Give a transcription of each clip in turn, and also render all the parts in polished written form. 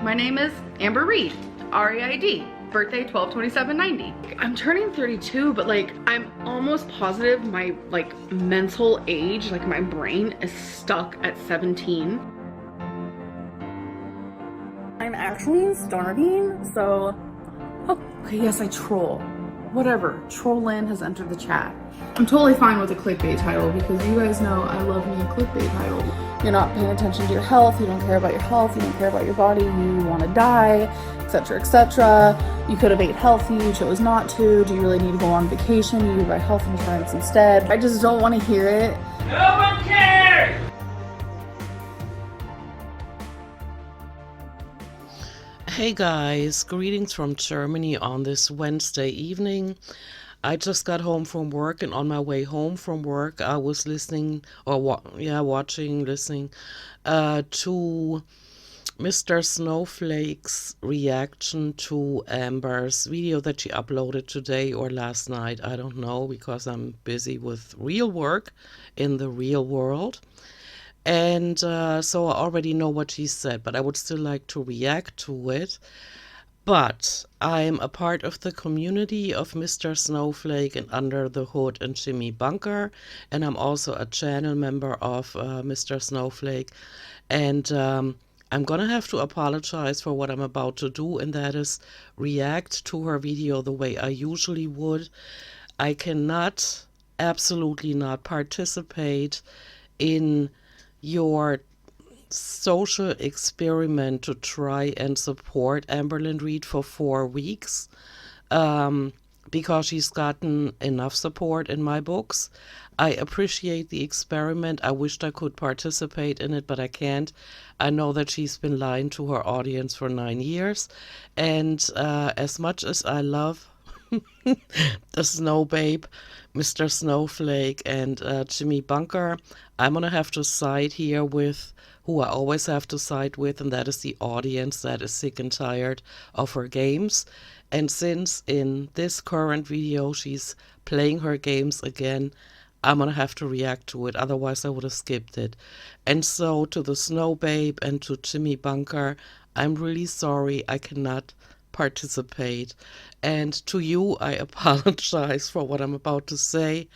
My name is Amber Reed, R-E-I-D, birthday 12/27/90. I'm turning 32, but like I'm almost positive my like mental age, like my brain is stuck at 17. I'm actually starving, so okay, yes, I troll. Whatever, trolleen has entered the chat. I'm totally fine with a clickbait title because you guys know I love me a clickbait title. You're not paying attention to your health, you don't care about your health, you don't care about your body, you want to die, etc., etc. You could have ate healthy, you chose not to. Do you really need to go on vacation? You buy health insurance instead. I just don't want to hear it. No one cares! Hey guys, greetings from Germany on this Wednesday evening. I just got home from work, and on my way home from work I was listening to Mr. Snowflake's reaction to Amber's video that she uploaded today or last night. I don't know, because I'm busy with real work in the real world. And so I already know what she said, but I would still like to react to it. But I'm a part of the community of Mr. Snowflake and Under the Hood and Jimmy Bunker, and I'm also a channel member of Mr. Snowflake. And I'm gonna have to apologize for what I'm about to do, and that is react to her video the way I usually would. I cannot, absolutely not participate in your social experiment to try and support Amberlynn Reed for 4 weeks because she's gotten enough support in my books. I appreciate the experiment. I wished I could participate in it, but I can't. I know that she's been lying to her audience for 9 years, and as much as I love the Snow Babe, Mr. Snowflake, and Jimmy Bunker, I'm gonna have to side here with who I always have to side with, and that is the audience that is sick and tired of her games. And since in this current video she's playing her games again, I'm gonna have to react to it, otherwise I would have skipped it. And so to the Snow Babe and to Jimmy Bunker, I'm really sorry I cannot participate. And to you, I apologize for what I'm about to say.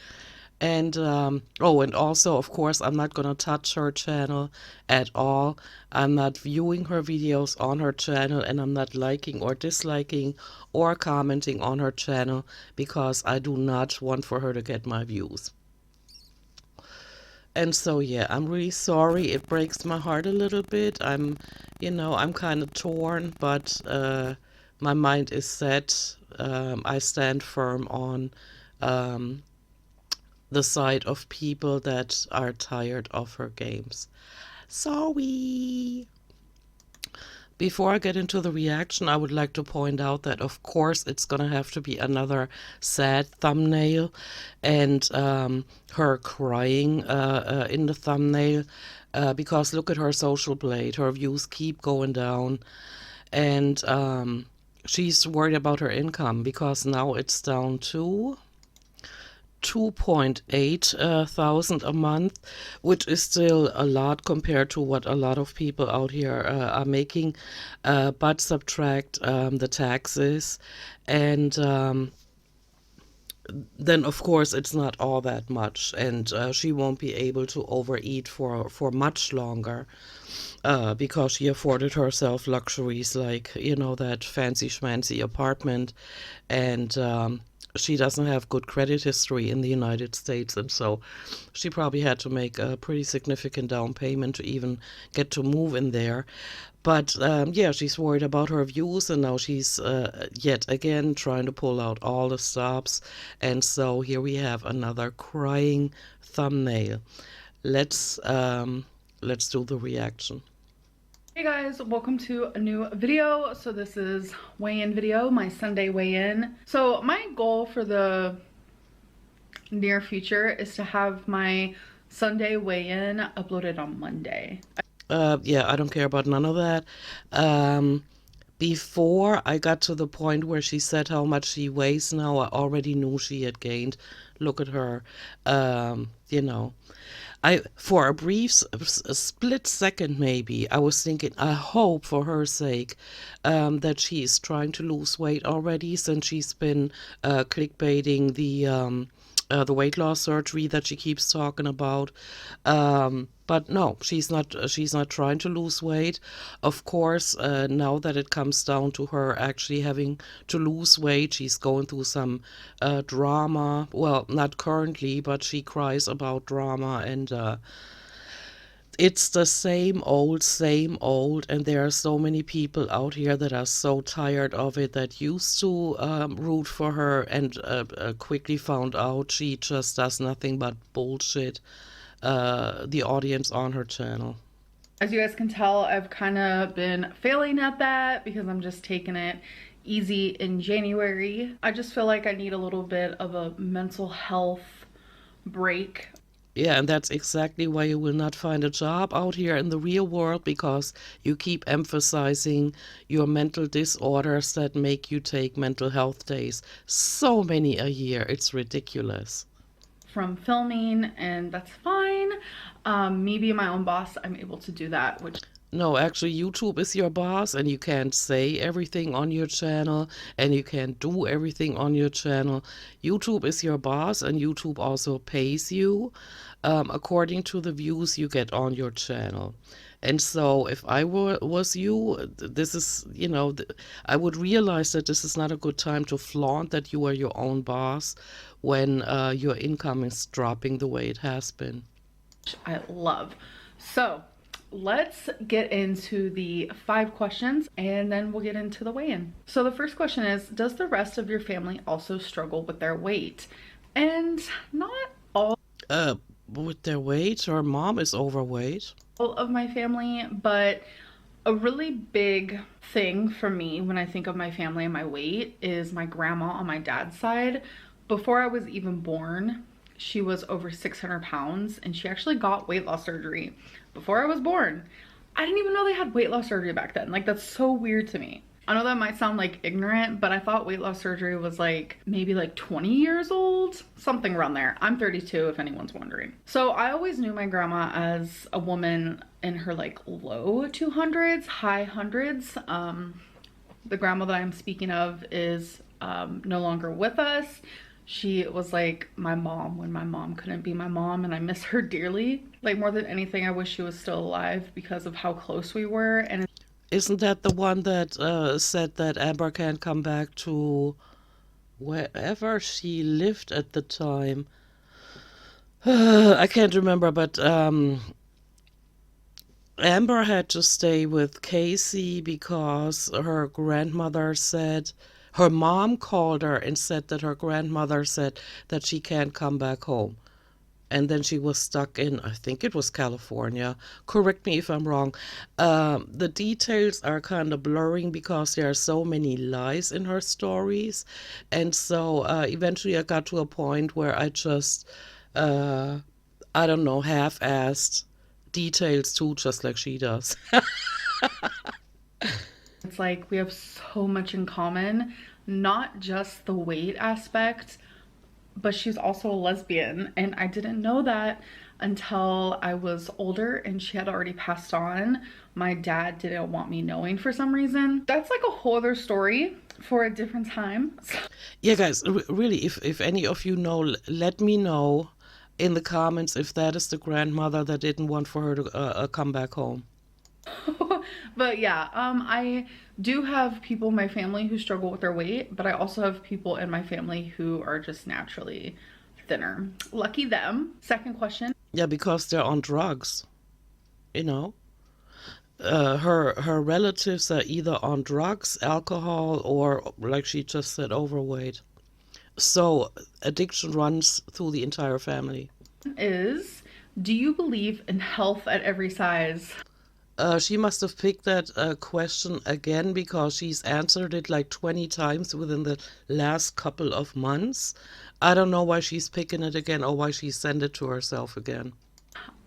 And and also, of course, I'm not going to touch her channel at all. I'm not viewing her videos on her channel, and I'm not liking or disliking or commenting on her channel because I do not want for her to get my views. And so, yeah, I'm really sorry. It breaks my heart a little bit. I'm kind of torn, but my mind is set. I stand firm on the side of people that are tired of her games. Sorry. Before I get into the reaction, I would like to point out that, of course, it's going to have to be another sad thumbnail, and her crying in the thumbnail, because look at her Socialblade. Her views keep going down, and she's worried about her income because now it's down to 2.8 thousand a month, which is still a lot compared to what a lot of people out here are making, but subtract the taxes, and then of course it's not all that much, and she won't be able to overeat for much longer because she afforded herself luxuries like, that fancy schmancy apartment, and she doesn't have good credit history in the United States, and so she probably had to make a pretty significant down payment to even get to move in there. But yeah, she's worried about her views, and now she's yet again trying to pull out all the stops. And so here we have another crying thumbnail. Let's do the reaction. Hey guys, welcome to a new video. So this is weigh-in video, my Sunday weigh-in. So my goal for the near future is to have my Sunday weigh-in uploaded on Monday. Yeah, I don't care about none of that. Before I got to the point where she said how much she weighs now, I already knew she had gained look at her. You know, for a brief a split second maybe, I was thinking, I hope for her sake that she's trying to lose weight already, since she's been clickbaiting the weight loss surgery that she keeps talking about. But no, she's not. She's not trying to lose weight. Of course, now that it comes down to her actually having to lose weight, she's going through some drama. Well, not currently, but she cries about drama, and it's the same old. And there are so many people out here that are so tired of it, that used to root for her, and quickly found out she just does nothing but bullshit the audience on her channel. As you guys can tell, I've kind of been failing at that because I'm just taking it easy in January. I just feel like I need a little bit of a mental health break. Yeah, and that's exactly why you will not find a job out here in the real world, because you keep emphasizing your mental disorders that make you take mental health days. So many a year, it's ridiculous. From filming, and that's fine. Me being my own boss, I'm able to do that, which No, actually, YouTube is your boss, and you can't say everything on your channel, and you can't do everything on your channel. YouTube is your boss, and YouTube also pays you according to the views you get on your channel. And so, if I was you, this is, I would realize that this is not a good time to flaunt that you are your own boss when your income is dropping the way it has been. I love. So let's get into the 5 questions, and then we'll get into the weigh-in. So the first question is, does the rest of your family also struggle with their weight? And not all With their weight, her mom is overweight. of my family, but a really big thing for me when I think of my family and my weight is my grandma on my dad's side. Before I was even born, she was over 600 pounds, and she actually got weight loss surgery before I was born. I didn't even know they had weight loss surgery back then. Like, that's so weird to me. I know that might sound like ignorant, but I thought weight loss surgery was like maybe like 20 years old, something around there. I'm 32 if anyone's wondering. So I always knew my grandma as a woman in her like low 200s, high hundreds. The grandma that I'm speaking of is no longer with us. She was like my mom when my mom couldn't be my mom, and I miss her dearly. Like, more than anything, I wish she was still alive because of how close we were. And Isn't that the one that said that Amber can't come back to wherever she lived at the time? I can't remember, but Amber had to stay with Casey because her grandmother said, her mom called her and said that her grandmother said that she can't come back home. And then she was stuck in, I think it was California. Correct me if I'm wrong. The details are kind of blurring because there are so many lies in her stories. And so eventually I got to a point where I just, I don't know, half-assed details too, just like she does. it's like we have so much in common, not just the weight aspect, but she's also a lesbian, and I didn't know that until I was older and she had already passed on. My dad didn't want me knowing for some reason. That's like a whole other story for a different time. Yeah, guys, really, if any of you know, let me know in the comments if that is the grandmother that didn't want for her to come back home. But yeah, I do have people in my family who struggle with their weight, but I also have people in my family who are just naturally thinner. Lucky them. Second question. Yeah, because they're on drugs, you know. Her relatives are either on drugs, alcohol, or, like she just said, overweight. So addiction runs through the entire family. Is, do you believe in health at every size? She must have picked that question again because she's answered it like 20 times within the last couple of months. I don't know why she's picking it again or why she sent it to herself again.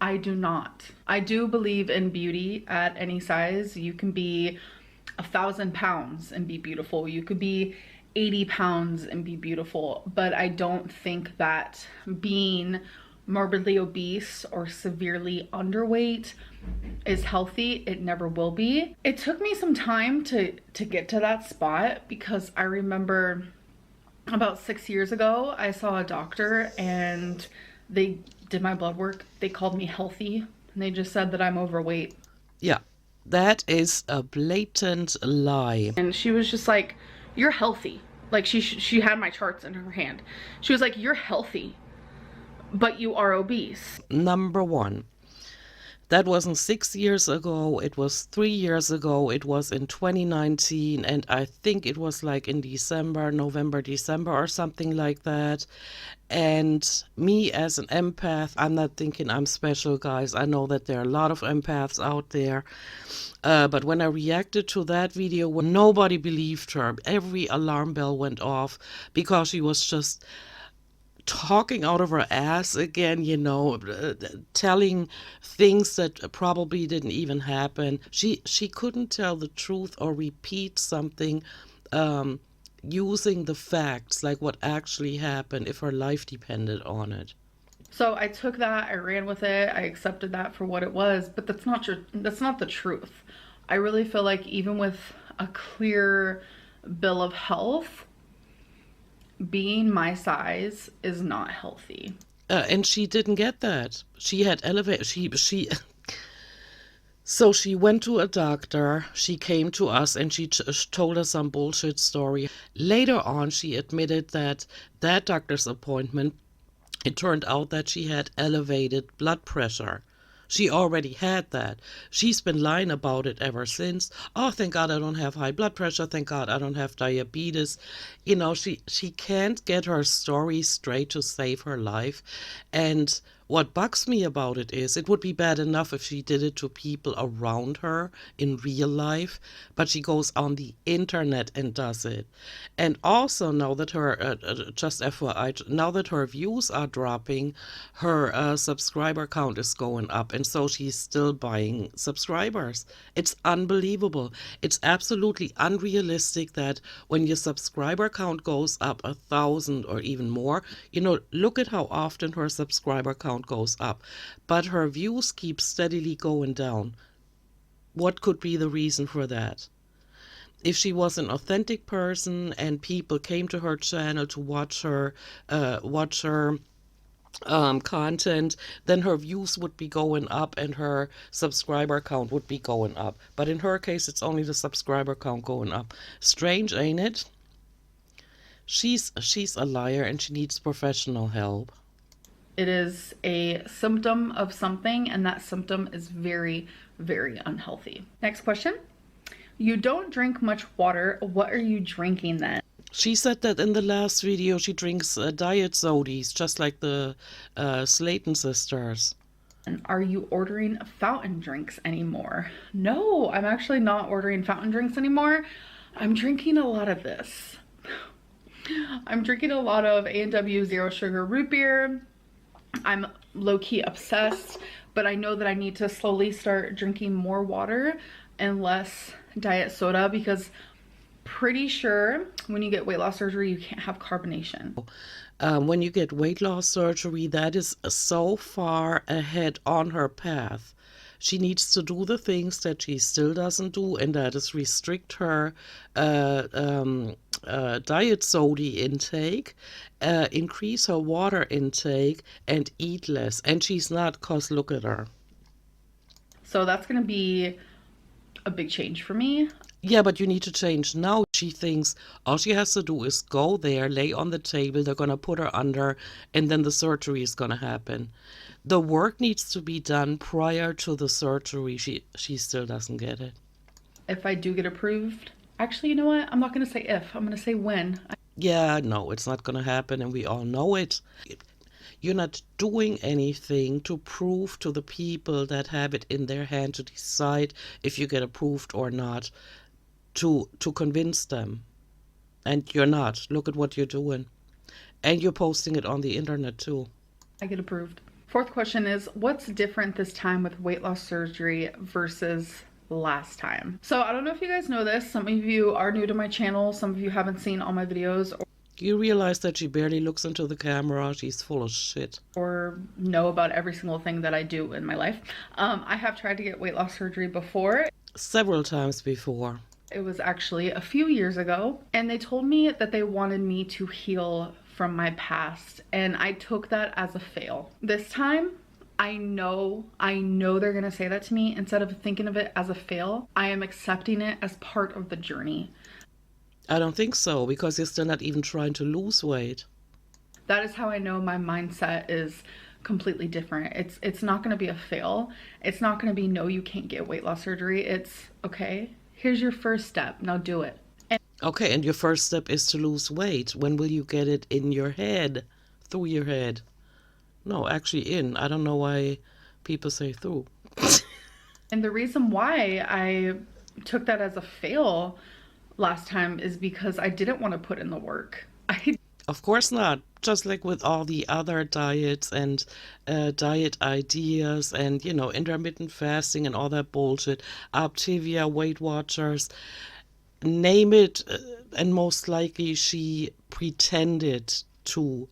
I do not. I do believe in beauty at any size. You can be 1,000 pounds and be beautiful. You could be 80 pounds and be beautiful, but I don't think that being morbidly obese or severely underweight is healthy. It never will be. It took me some time to get to that spot, because I remember about 6 years ago, I saw a doctor and they did my blood work. They called me healthy and they just said that I'm overweight. Yeah, that is a blatant lie. And she was just like, "You're healthy." Like she had my charts in her hand. She was like, "You're healthy, but you are obese." Number one, that wasn't 6 years ago, it was 3 years ago, it was in 2019, and I think it was like in November, December, or something like that. And me as an empath, I'm not thinking I'm special, guys. I know that there are a lot of empaths out there. But when I reacted to that video, nobody believed her. Every alarm bell went off because she was just talking out of her ass again, telling things that probably didn't even happen. She couldn't tell the truth or repeat something using the facts, like what actually happened, if her life depended on it. So I took that, I ran with it, I accepted that for what it was, but that's not the truth. I really feel like even with a clear bill of health, being my size is not healthy. And she didn't get that. She had elevated. She So she went to a doctor. She came to us and she told us some bullshit story. Later on, she admitted that doctor's appointment, it turned out that she had elevated blood pressure. She already had that. She's been lying about it ever since. Oh, thank God I don't have high blood pressure. Thank God I don't have diabetes. She can't get her story straight to save her life. And what bugs me about it is, it would be bad enough if she did it to people around her in real life, but she goes on the internet and does it. And also, now that just FYI, now that her views are dropping, her subscriber count is going up, and so she's still buying subscribers. It's unbelievable. It's absolutely unrealistic that when your subscriber count goes up 1,000 or even more, look at how often her subscriber count goes up, but her views keep steadily going down. What could be the reason for that? If she was an authentic person and people came to her channel to watch her content, then her views would be going up and her subscriber count would be going up. But in her case, it's only the subscriber count going up. Strange, ain't it? She's a liar and she needs professional help. It is a symptom of something, and that symptom is very, very unhealthy. Next question. You don't drink much water. What are you drinking then? She said that in the last video she drinks diet sodies, just like the Slayton sisters. And are you ordering fountain drinks anymore? No, I'm actually not ordering fountain drinks anymore. I'm drinking a lot of this. I'm drinking a lot of A&W Zero Sugar Root Beer. I'm low-key obsessed, but I know that I need to slowly start drinking more water and less diet soda, because pretty sure when you get weight loss surgery, you can't have carbonation. When you get weight loss surgery, that is so far ahead on her path. She needs to do the things that she still doesn't do, and that is restrict her diet soda intake, increase her water intake, and eat less. And she's not, cause look at her. So that's going to be a big change for me. Yeah, but you need to change now. She thinks all she has to do is go there, lay on the table, they're going to put her under, and then the surgery is going to happen. The work needs to be done prior to the surgery. She still doesn't get it. If I do get approved, actually, you know what? I'm not going to say if, I'm going to say when. Yeah, no, it's not going to happen, and we all know it. You're not doing anything to prove to the people that have it in their hand to decide if you get approved or not, to convince them. And you're not. Look at what you're doing. And you're posting it on the internet too. I get approved. Fourth question is, what's different this time with weight loss surgery versus last time. So I don't know if you guys know this. Some of you are new to my channel. Some of you haven't seen all my videos You realize that she barely looks into the camera. She's full of shit. or know about every single thing that I do in my life. I have tried to get weight loss surgery before. Several times before. It was actually a few years ago, and they told me that they wanted me to heal from my past, and I took that as a fail. This time, I know they're gonna say that to me. Instead of thinking of it as a fail, I am accepting it as part of the journey. I don't think so, because you're still not even trying to lose weight. That is how I know my mindset is completely different. It's not gonna be a fail. It's not gonna be, no, you can't get weight loss surgery. It's, okay, here's your first step, now do it. Okay, and your first step is to lose weight. When will you get it in your head? Through your head? No, actually in. I don't know why people say through. And the reason why I took that as a fail last time is because I didn't want to put in the work. Of course not. Just like with all the other diets and diet ideas and, you know, intermittent fasting and all that bullshit, Activia, Weight Watchers, name it, and most likely she pretended to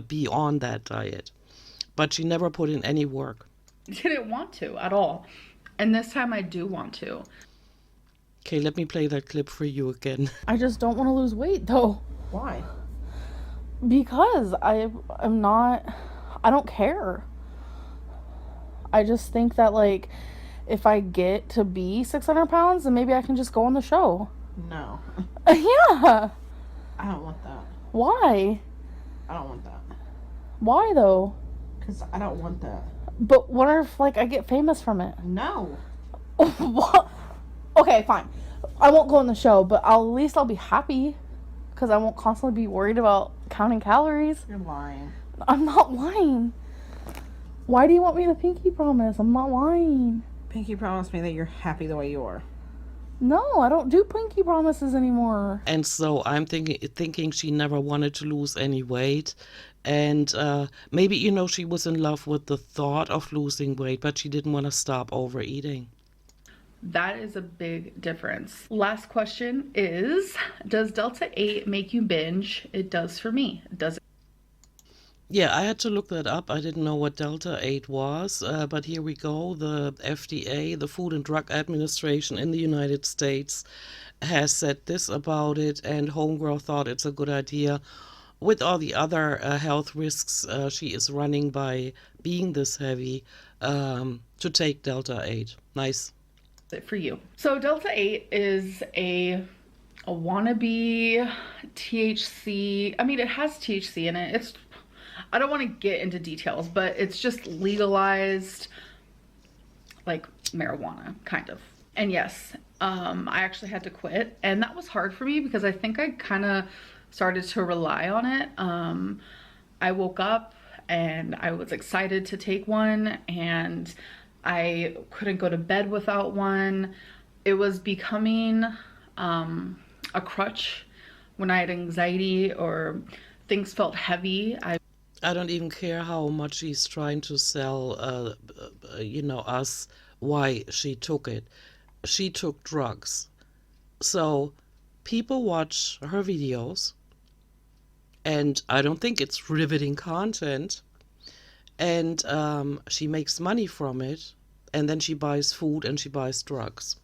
be on that diet, but she never put in any work. Didn't want to at all. And this time I do want to. Okay, let me play that clip for you again. I just don't want to lose weight though. Why? Because I don't care. I just think that, like, if I get to be 600 pounds, then maybe I can just go on the show. No. Yeah. I don't want that. Why? I don't want that. Why though? Because I don't want that. But what if, like, I get famous from it? No. What? Okay, fine. I won't go on the show, but at least I'll be happy. Because I won't constantly be worried about counting calories. You're lying. I'm not lying. Why do you want me to pinky promise? I'm not lying. Pinky promised me that you're happy the way you are. No, I don't do pinky promises anymore. And so I'm thinking she never wanted to lose any weight. And maybe, you know, she was in love with the thought of losing weight, but she didn't want to stop overeating. That is a big difference. Last question is, does Delta 8 make you binge? It does for me. Does it? Yeah, I had to look that up. I didn't know what Delta 8 was, but here we go. The FDA, the Food and Drug Administration in the United States, has said this about it, and Homegirl thought it's a good idea. With all the other health risks she is running by being this heavy, to take Delta 8. Nice. It for you. So Delta 8 is a wannabe THC. I mean, it has THC in it. I don't want to get into details, but it's just legalized, like, marijuana, kind of. And yes, I actually had to quit, and that was hard for me because I think I kind of started to rely on it. I woke up and I was excited to take one, and I couldn't go to bed without one. It was becoming a crutch when I had anxiety or things felt heavy. I don't even care how much she's trying to sell, you know, us why she took it. She took drugs. So people watch her videos, and I don't think it's riveting content. And she makes money from it, and then she buys food and she buys drugs.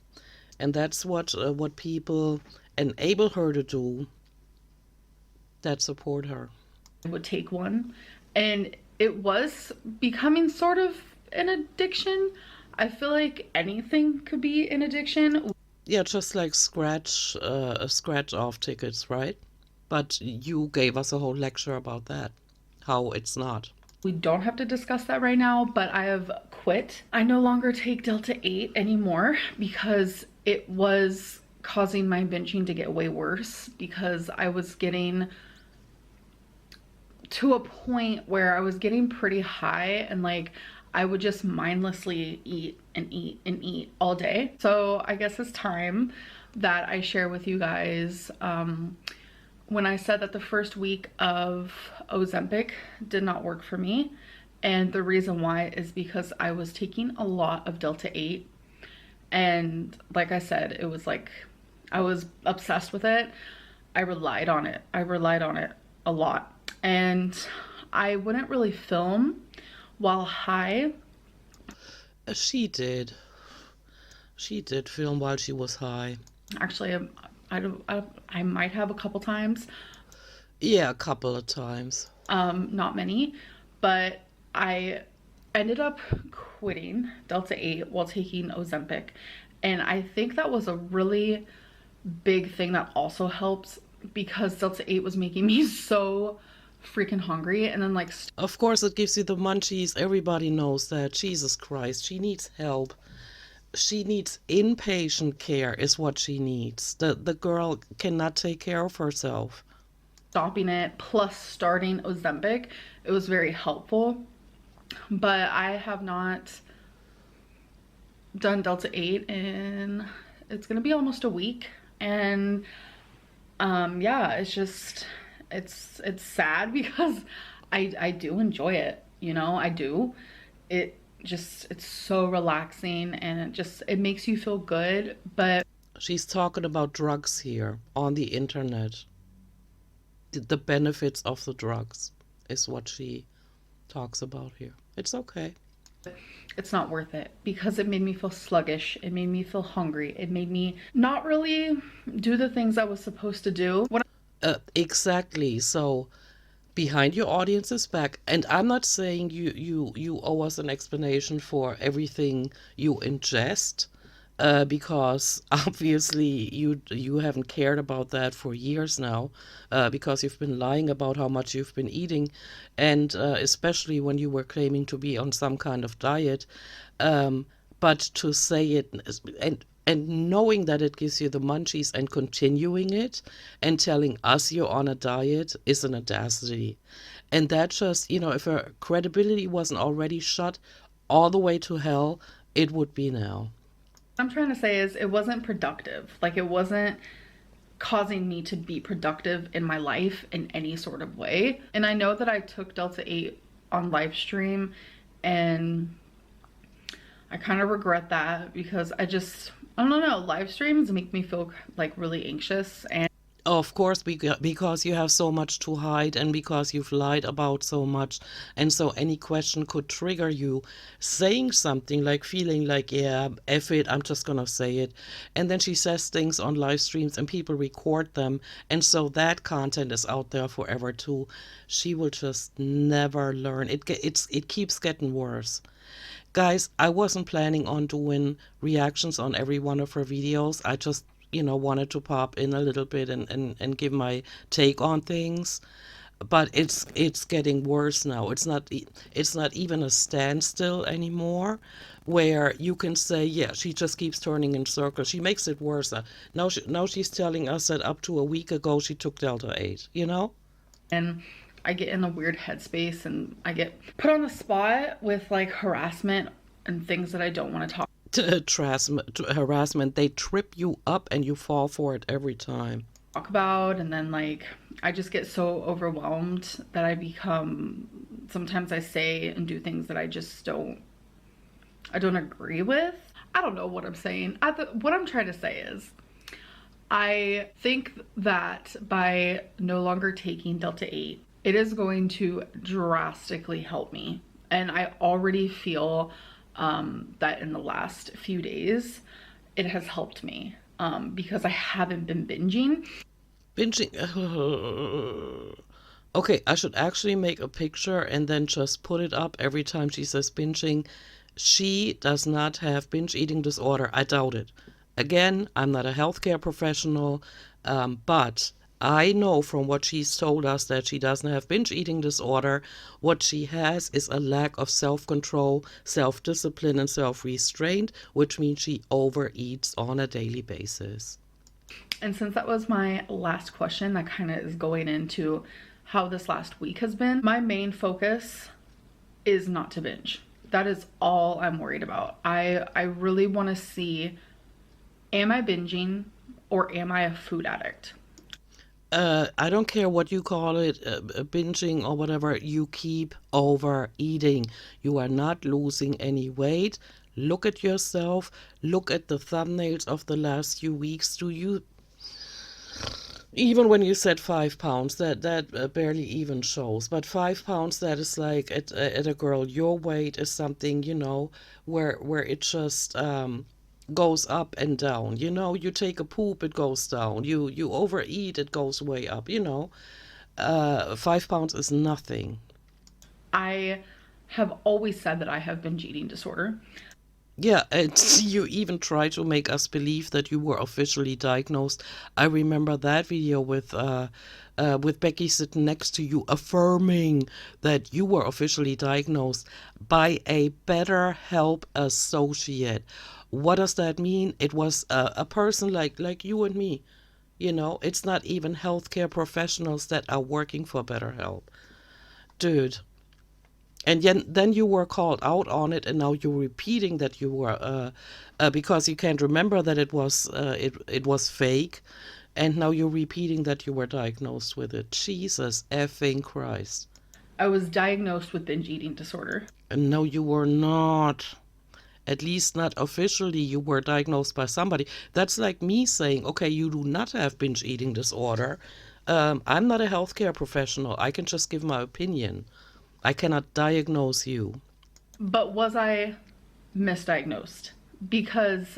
And that's what people enable her to do that support her. I would take one, and it was becoming sort of an addiction. I feel like anything could be an addiction. Yeah, just like scratch off tickets, right? But you gave us a whole lecture about that, how it's not. We don't have to discuss that right now, but I have quit. I no longer take Delta 8 anymore because it was causing my binging to get way worse, because I was getting to a point where I was getting pretty high, and like I would just mindlessly eat and eat and eat all day. So I guess it's time that I share with you guys when I said that the first week of Ozempic did not work for me. And the reason why is because I was taking a lot of Delta 8, And like I said, it was like I was obsessed with it. I relied on it. I relied on it a lot. And I wouldn't really film while high. She did. She did film while she was high. Actually, I might have a couple times. Yeah, a couple of times. Not many, but I ended up quitting Delta 8 while taking Ozempic. And I think that was a really big thing that also helps because Delta 8 was making me so freaking hungry. And then like Of course, it gives you the munchies. Everybody knows that. Jesus Christ, she needs help. She needs inpatient care is what she needs. The girl cannot take care of herself. stopping it plus starting Ozempic, it was very helpful. But I have not done Delta 8 in, it's gonna be almost a week. And yeah, it's just, it's sad because I do enjoy it, you know, I do. It's so relaxing and it makes you feel good. But She's talking about drugs here on the internet. The benefits of the drugs is what she talks about here. It's okay. it's not worth it because it made me feel sluggish. It made me feel hungry. It made me not really do the things I was supposed to do. Exactly. So behind your audience's back, and I'm not saying you owe us an explanation for everything you ingest, because obviously you haven't cared about that for years now, because you've been lying about how much you've been eating, and especially when you were claiming to be on some kind of diet. But to say it and knowing that it gives you the munchies and continuing it and telling us you're on a diet is an audacity. And that just, if her credibility wasn't already shut all the way to hell, it would be now. What I'm trying to say is it wasn't productive. Like it wasn't causing me to be productive in my life in any sort of way. And I know that I took Delta 8 on live stream and I kind of regret that because I don't know, live streams make me feel like really anxious. And Of course, because you have so much to hide and because you've lied about so much. And so any question could trigger you saying something like feeling like, yeah, F it, I'm just going to say it. And then she says things on live streams and people record them. And so that content is out there forever too. She will just never learn. It keeps getting worse. Guys, I wasn't planning on doing reactions on every one of her videos. I just wanted to pop in a little bit and give my take on things. But it's getting worse now. It's not even a standstill anymore where you can say, yeah, she just keeps turning in circles. She makes it worse. Now she's telling us that up to a week ago she took Delta 8, and I get in a weird headspace and I get put on the spot with like harassment and things that I don't want to talk harassment. They trip you up and you fall for it every time. About. And then like I just get so overwhelmed that sometimes I say and do things that I don't agree with. I don't know what I'm saying. What I'm trying to say is I think that by no longer taking Delta 8, it is going to drastically help me. And I already feel that in the last few days, it has helped me because I haven't been binging. Okay, I should actually make a picture and then just put it up every time she says binging. She does not have binge eating disorder. I doubt it. Again, I'm not a healthcare professional, but I know from what she's told us that she doesn't have binge eating disorder. What she has is a lack of self-control, self-discipline, and self-restraint, which means she overeats on a daily basis. And since that was my last question, that kind of is going into how this last week has been. My main focus is not to binge. That is all I'm worried about. I really want to see, am I binging or am I a food addict? I don't care what you call it, binging or whatever, you keep overeating. You are not losing any weight. Look at yourself. Look at the thumbnails of the last few weeks. Do you, even when you said 5 pounds, that barely even shows. But 5 pounds, that is like at a girl your weight is something, where it just goes up and down. You take a poop, it goes down. You overeat, it goes way up. 5 pounds is nothing. I have always said that I have binge eating disorder. Yeah, and you even try to make us believe that you were officially diagnosed. I remember that video with Becky sitting next to you, affirming that you were officially diagnosed by a BetterHelp associate. What does that mean? It was a person like you and me. It's not even healthcare professionals that are working for BetterHelp. Dude. And then you were called out on it, and now you're repeating that you were, because you can't remember that it was fake, and now you're repeating that you were diagnosed with it. Jesus effing Christ. I was diagnosed with binge eating disorder. And no, you were not. At least not officially. You were diagnosed by somebody. That's like me saying, okay, you do not have binge eating disorder. I'm not a healthcare professional. I can just give my opinion. I cannot diagnose you. But was I misdiagnosed? Because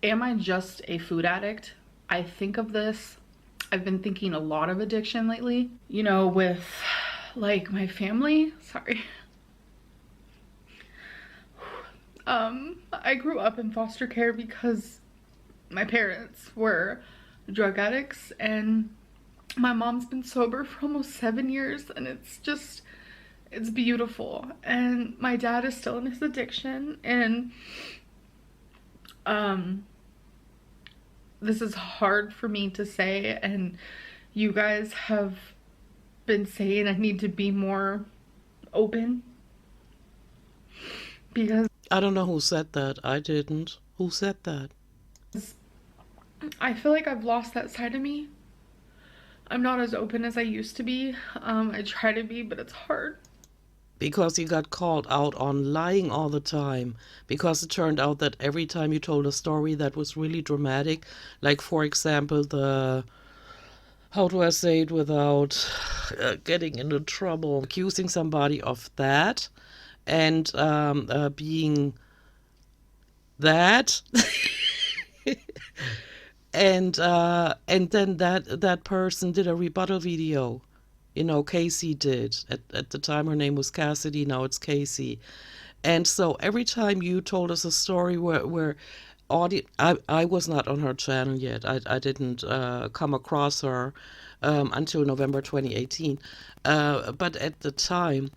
am I just a food addict? I think of this. I've been thinking a lot of addiction lately. With like my family. Sorry. I grew up in foster care because my parents were drug addicts, and my mom's been sober for almost 7 years, and it's beautiful. And my dad is still in his addiction, and this is hard for me to say, and you guys have been saying I need to be more open, because I don't know who said that. I didn't. Who said that? I feel like I've lost that side of me. I'm not as open as I used to be. I try to be, but it's hard. Because you got called out on lying all the time. Because it turned out that every time you told a story that was really dramatic, like for example how do I say it without getting into trouble, accusing somebody of that and being that. And then that person did a rebuttal video. Casey did. At the time her name was Cassidy, now it's Casey. And so every time you told us a story where I was not on her channel yet. I didn't come across her until November 2018. But at the time,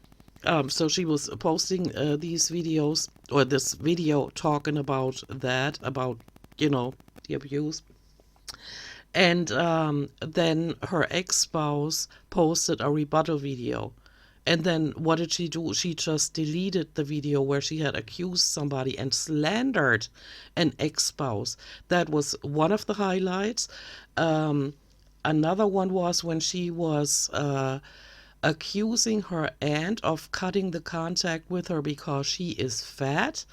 so she was posting these videos, or this video talking about that, about, the abuse. And then her ex-spouse posted a rebuttal video. And then what did she do? She just deleted the video where she had accused somebody and slandered an ex-spouse. That was one of the highlights. Another one was when she was accusing her aunt of cutting the contact with her because she is fat.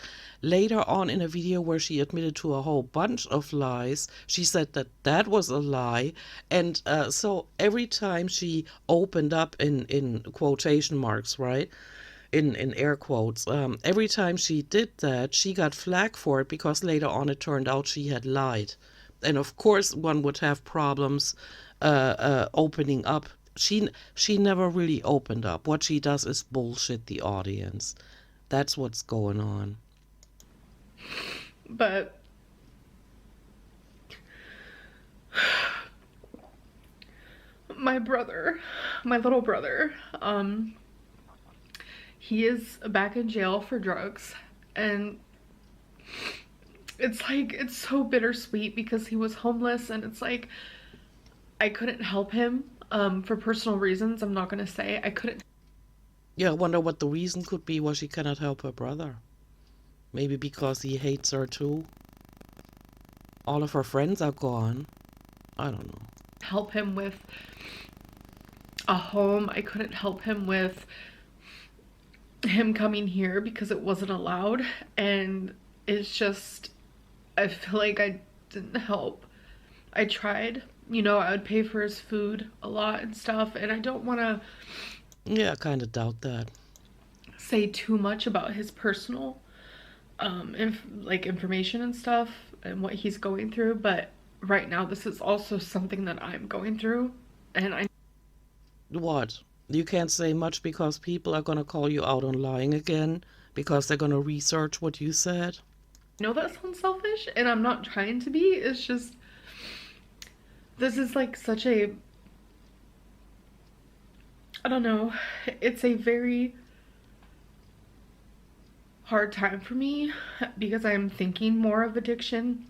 Later on in a video where she admitted to a whole bunch of lies, she said that was a lie. And so every time she opened up in quotation marks, right? In air quotes, every time she did that, she got flack for it because later on it turned out she had lied. And of course one would have problems opening up. She never really opened up. What she does is bullshit the audience. That's what's going on. But my brother, my little brother, he is back in jail for drugs, and it's like, it's so bittersweet because he was homeless, and it's like I couldn't help him for personal reasons. I'm not gonna say I couldn't. Yeah, I wonder what the reason could be why she cannot help her brother. Maybe because he hates her too. All of her friends are gone. I don't know. Help him with a home. I couldn't help him with him coming here because it wasn't allowed, and it's just, I feel like I didn't help. I tried, you know, I would pay for his food a lot and stuff, and I don't want to Yeah, I kind of doubt that. say too much about his personal information and stuff and what he's going through, but right now this is also something that I'm going through, and I What? You can't say much because people are going to call you out on lying again because they're going to research what you said. know that sounds selfish, and I'm not trying to be. It's just, this is like such a, I don't know, it's a very hard time for me because I'm thinking more of addiction.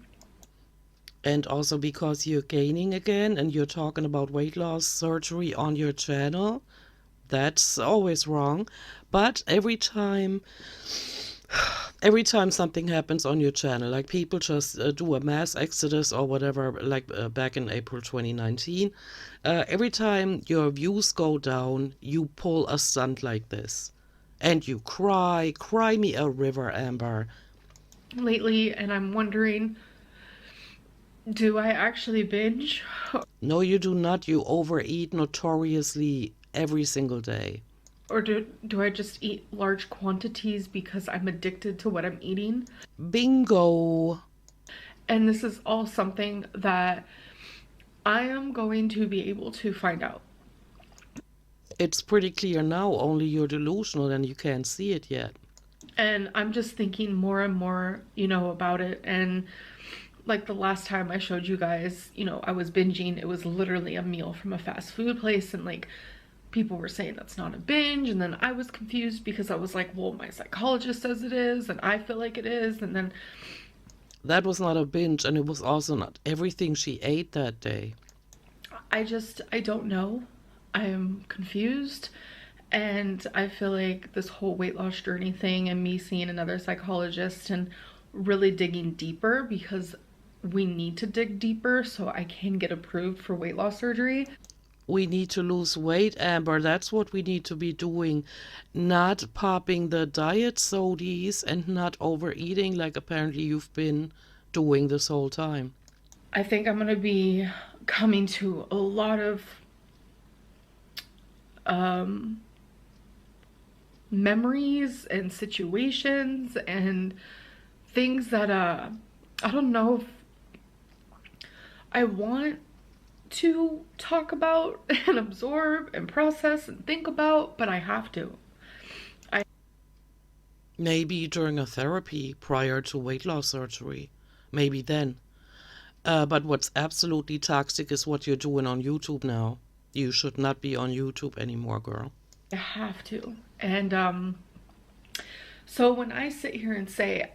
And also because you're gaining again and you're talking about weight loss surgery on your channel. That's always wrong. But every time something happens on your channel, like people just do a mass exodus or whatever, like back in April 2019, every time your views go down, you pull a stunt like this. And you cry me a river, Amber. Lately, and I'm wondering, do I actually binge? No, you do not. You overeat notoriously every single day. Or do I just eat large quantities because I'm addicted to what I'm eating? Bingo. And this is all something that I am going to be able to find out. It's pretty clear now, only you're delusional and you can't see it yet. And I'm just thinking more and more, you know, about it. And like the last time I showed you guys, you know, I was binging. It was literally a meal from a fast food place, and like people were saying that's not a binge, and then I was confused because I was like, well, my psychologist says it is and I feel like it is, and then That was not a binge, and it was also not everything she ate that day. I don't know. I am confused, and I feel like this whole weight loss journey thing and me seeing another psychologist and really digging deeper, because we need to dig deeper so I can get approved for weight loss surgery. We need to lose weight, Amber. That's what we need to be doing. Not popping the diet sodies and not overeating like apparently you've been doing this whole time. I think I'm gonna be coming to a lot of memories and situations and things that I don't know if I want to talk about and absorb and process and think about, but I have to. Maybe during a therapy prior to weight loss surgery. Maybe then. But what's absolutely toxic is what you're doing on YouTube now. You should not be on YouTube anymore, girl. I have to. And so when I sit here and say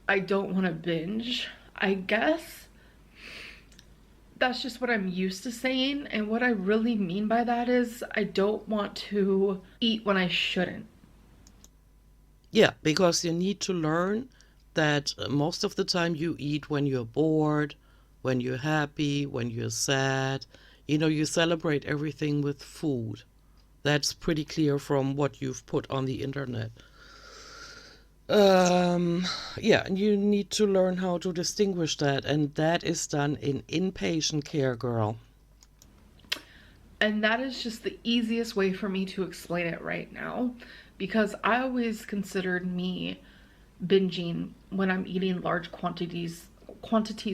I don't want to binge, I guess that's just what I'm used to saying. And what I really mean by that is I don't want to eat when I shouldn't. Yeah, because you need to learn that most of the time you eat when you're bored, when you're happy, when you're sad. You know, you celebrate everything with food. That's pretty clear from what you've put on the internet. Yeah, and you need to learn how to distinguish that, and that is done in inpatient care, girl. And that is just the easiest way for me to explain it right now, because I always considered me binging when I'm eating large quantities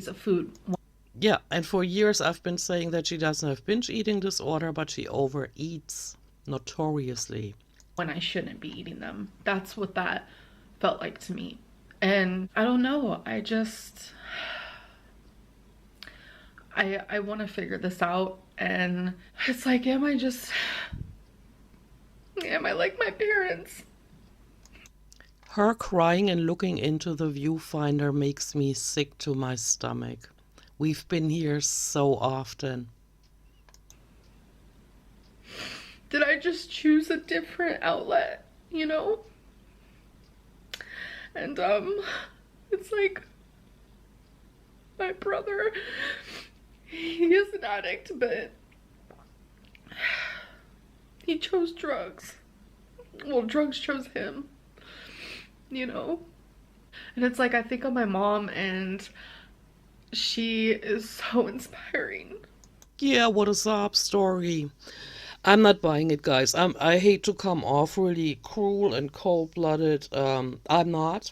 of food. Yeah, and for years I've been saying that she doesn't have binge eating disorder, but she overeats notoriously. When I shouldn't be eating them. That's what that felt like to me. And I don't know, I want to figure this out, and it's like, am I like my parents? Her crying and looking into the viewfinder makes me sick to my stomach. We've been here so often. Did I just choose a different outlet, you know? And it's like my brother, he is an addict, but he chose drugs. Well, drugs chose him, you know? And it's like I think of my mom and she is so inspiring. Yeah, what a sob story. I'm not buying it, guys. I hate to come off really cruel and cold-blooded. I'm not.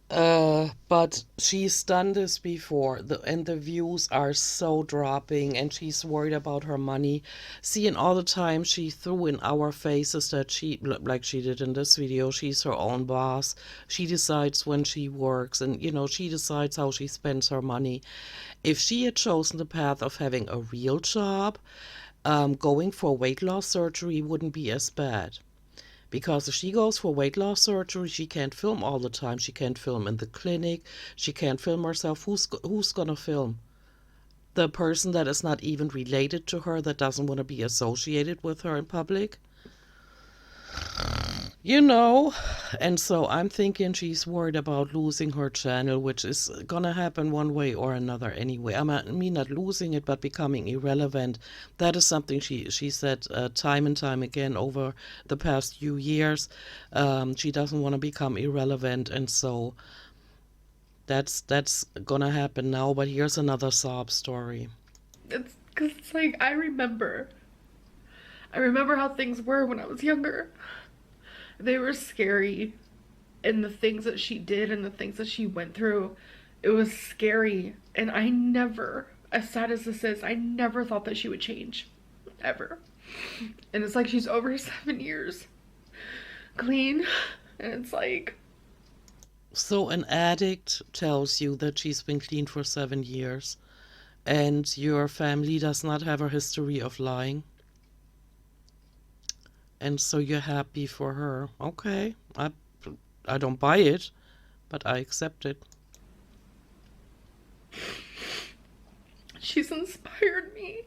But she's done this before, and the views are so dropping, and she's worried about her money. See, and all the time she threw in our faces that she, like she did in this video, she's her own boss. She decides when she works, and she decides how she spends her money. If she had chosen the path of having a real job, going for weight loss surgery wouldn't be as bad. Because if she goes for weight loss surgery, she can't film all the time. She can't film in the clinic. She can't film herself. Who's gonna film? The person that is not even related to her, that doesn't want to be associated with her in public? And so I'm thinking she's worried about losing her channel, which is gonna happen one way or another anyway. I mean, not losing it, but becoming irrelevant. That is something she said time and time again over the past few years. She doesn't want to become irrelevant, and so that's gonna happen now. But here's another sob story. It's because it's like I remember how things were when I was younger. They were scary, and the things that she did and the things that she went through, it was scary. And I never, as sad as this is, I never thought that she would change, ever. And it's like she's over 7 years clean, and it's like, So an addict tells you that she's been clean for 7 years, and your family does not have a history of lying. And so you're happy for her. Okay, I don't buy it, but I accept it. she's inspired me.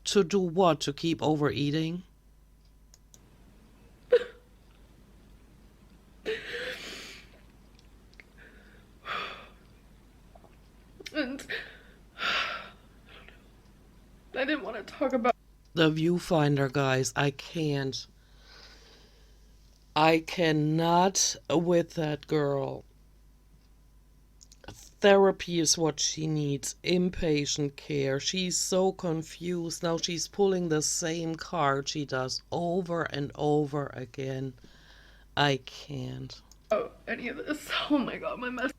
To do what? To keep overeating? And I didn't want to talk about The viewfinder, guys, I can't. I cannot with that girl. Therapy is what she needs. Inpatient care. She's so confused. Now she's pulling the same card she does over and over again. I can't. any of this. Oh my god, my mess.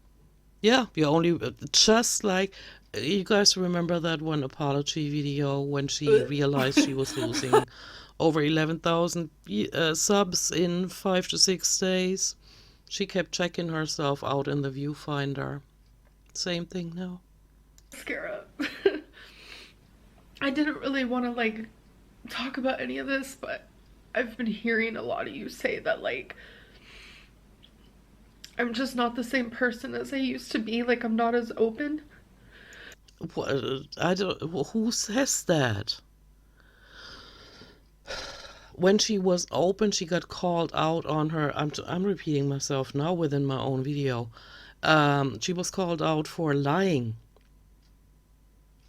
Yeah, you only just like you guys remember that one apology video when she realized she was losing over 11,000 subs in 5 to 6 days. She kept checking herself out in the viewfinder. Same thing now. Mascara. I didn't really want to like talk about any of this, but I've been hearing a lot of you say that like I'm just not the same person as I used to be. Like I'm not as open. I don't. Who says that? When she was open, she got called out on her. I'm repeating myself now within my own video. She was called out for lying.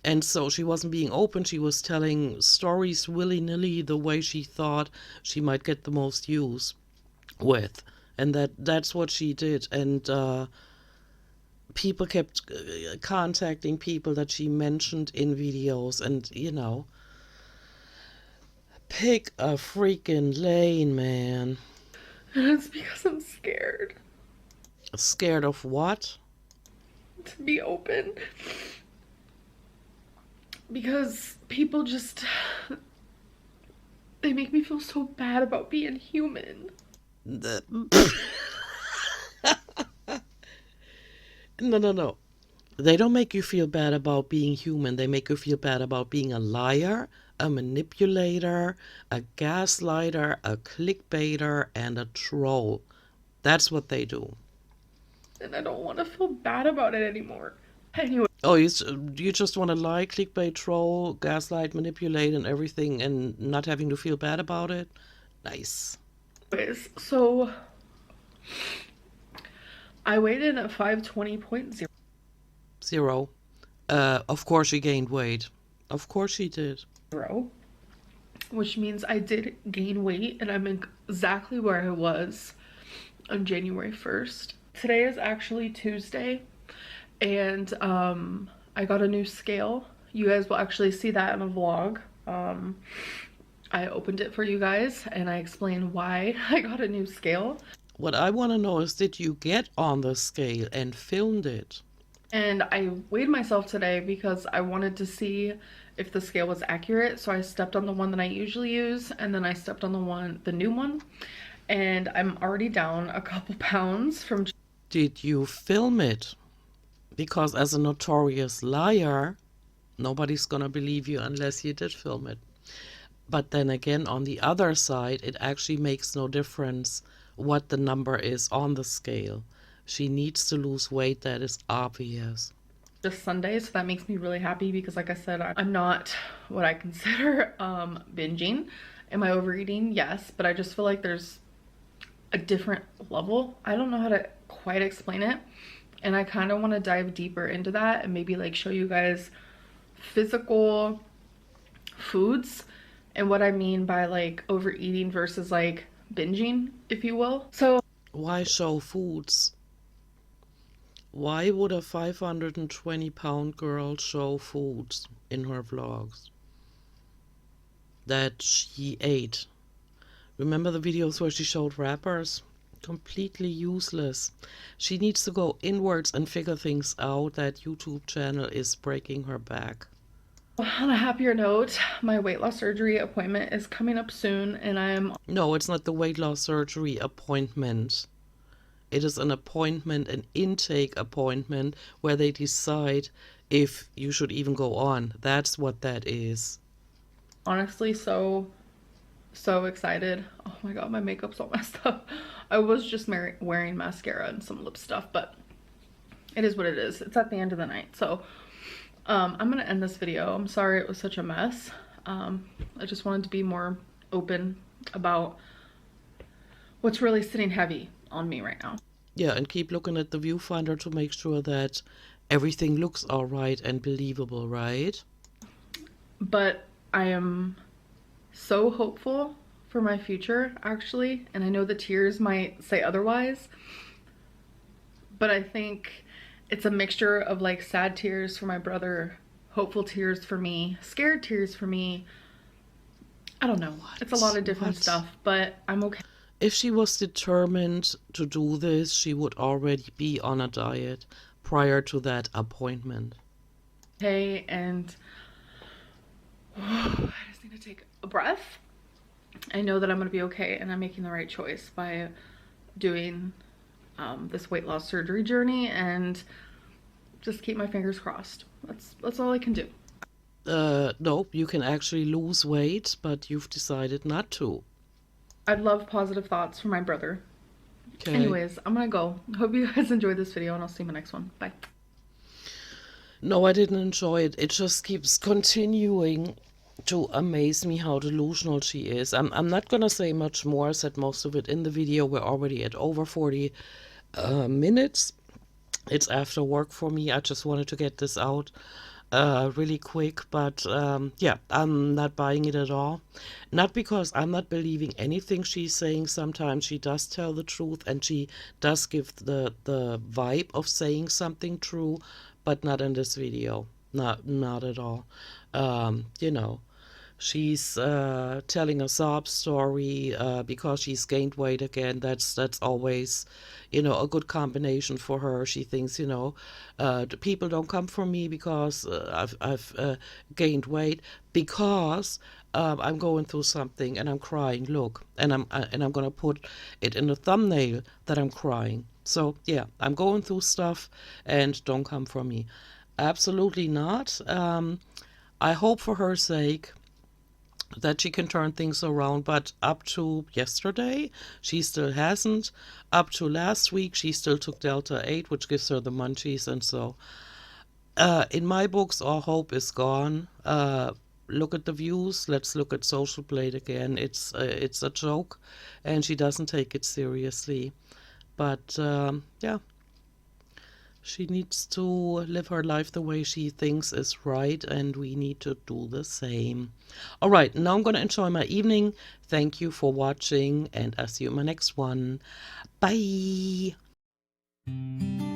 And so she wasn't being open. She was telling stories willy-nilly the way she thought she might get the most views with. And that's what she did. And people kept contacting people that she mentioned in videos. And, pick a freaking lane, man. And it's because I'm scared Scared of what? to be open. Because people just, they make me feel so bad about being human. No. They don't make you feel bad about being human. They make you feel bad about being a liar, a manipulator, a gaslighter, a clickbaiter, and a troll. That's what they do. And I don't want to feel bad about it anymore. Anyway. Oh, you just want to lie, clickbait, troll, gaslight, manipulate, and everything, and not having to feel bad about it? Nice. Anyways, so I weighed in at 520.0. Zero. Of course she gained weight. Of course she did. Which means I did gain weight, and I'm exactly where I was on January 1st. Today is actually Tuesday, and I got a new scale. You guys will actually see that in a vlog. I opened it for you guys and I explained why I got a new scale. What I want to know is, did you get on the scale and filmed it? And I weighed myself today because I wanted to see if the scale was accurate. So I stepped on the one that I usually use, and then I stepped on the new one, and I'm already down a couple pounds from. Did you film it? Because as a notorious liar, nobody's gonna believe you unless you did film it. But then again, on the other side, it actually makes no difference what the number is on the scale. She needs to lose weight, that is obvious. Just Sunday, so that makes me really happy because, like I said, I'm not what I consider binging. Am I overeating? Yes, but I just feel like there's a different level. I don't know how to quite explain it, and I kind of want to dive deeper into that and maybe like show you guys physical foods and what I mean by like overeating versus like binging, if you will. So why show foods? Why would a 520-pound girl show foods in her vlogs that she ate? Remember the videos where she showed wrappers? Completely useless. She needs to go inwards and figure things out. That YouTube channel is breaking her back. On a happier note, my weight loss surgery appointment is coming up soon, and I am... No, it's not the weight loss surgery appointment. It is an appointment, an intake appointment, where they decide if you should even go on. That's what that is. Honestly, so excited. Oh my god, my makeup's all messed up. I was just wearing mascara and some lip stuff, but it is what it is. It's at the end of the night, so I'm gonna end this video. I'm sorry it was such a mess. I just wanted to be more open about what's really sitting heavy on me right now. Yeah, and keep looking at the viewfinder to make sure that everything looks all right and believable, right? But I am so hopeful for my future, actually, and I know the tears might say otherwise, but I think it's a mixture of like sad tears for my brother, hopeful tears for me, scared tears for me. I don't know. It's a lot of different stuff, but I'm okay. If she was determined to do this, she would already be on a diet prior to that appointment. Okay, and I just need to take a breath. I know that I'm going to be okay, and I'm making the right choice by doing this weight loss surgery journey, and just keep my fingers crossed. That's all I can do. No, you can actually lose weight, but you've decided not to. I'd love positive thoughts for my brother. Okay. Anyways, I'm gonna go. Hope you guys enjoyed this video, and I'll see you in my next one. Bye. No, I didn't enjoy it. It just keeps continuing to amaze me how delusional she is. I'm not gonna say much more. I said most of it in the video. We're already at over 40 minutes. It's after work for me. I just wanted to get this out really quick, but yeah, I'm not buying it at all. Not because I'm not believing anything she's saying. Sometimes she does tell the truth, and she does give the vibe of saying something true, but not in this video. Not at all. You know, she's telling a sob story because she's gained weight again. That's always, you know, a good combination for her. She thinks, you know, the people don't come for me because I've gained weight, because I'm going through something and I'm crying. Look, and I'm gonna put it in the thumbnail that I'm crying. So yeah, I'm going through stuff, and don't come for me. Absolutely not. I hope for her sake that she can turn things around, but up to yesterday she still hasn't. Up to last week she still took Delta 8, which gives her the munchies, and so in my books all hope is gone. Look at the views. Let's look at Socialblade again. It's a joke, and she doesn't take it seriously. But yeah, she needs to live her life the way she thinks is right, and we need to do the same. All right, now I'm going to enjoy my evening. Thank you for watching, and I'll see you in my next one. Bye. bye.